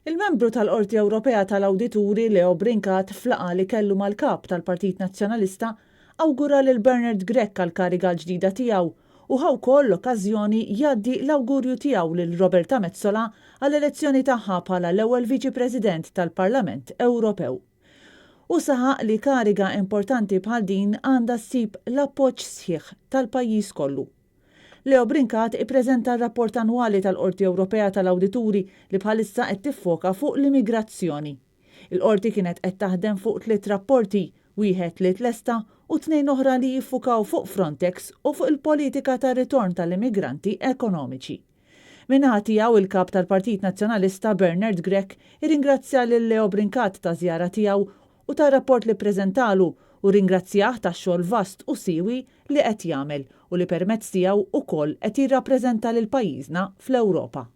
Il-membru tal-Qorti Ewropea tal-Awdituri Leo Brincat flaqa li kellu mal-kap tal-Partit Nazzjonalista awgura lil Bernard Grech għall-kariga ġdida tiegħu u ħaw wkoll l-okkażjoni jgħaddi l-awgurju tiegħu lil Roberta Metsola għall-elezzjoni tagħha bħala l-ewwel Viċi President tal-Parlament Ewropew. U saħaq li kariga importanti bħal din għandha ssib l-appoġġ sħiħ tal-pajjiż kollu. Leo Brincat ippreżenta r-rapport annwali tal-Qorti Ewropea tal-Awdituri li bħalissa qed tiffoka fuq l-immigrazzjoni. Il-qorti kienet qed taħdem fuq 3 rapporti, wieħed li tlesta u 2 oħra li jiffukaw fuq Frontex u fuq il-politika ta' ritorn tal-immigranti ekonomiċi. Minnaħa tiegħu il-kap tal-Partit Nazzjonalista Bernard Grech irringrazzja lil Leo Brincat ta' żjara tiegħu u ta' rapport li ppreżentalu u ringrazzjah tax-xogħol vast u siewi li qed jagħmel u li permezz tiegħu wkoll qed jirrappreżenta lil pajjiżna fl-Ewropa.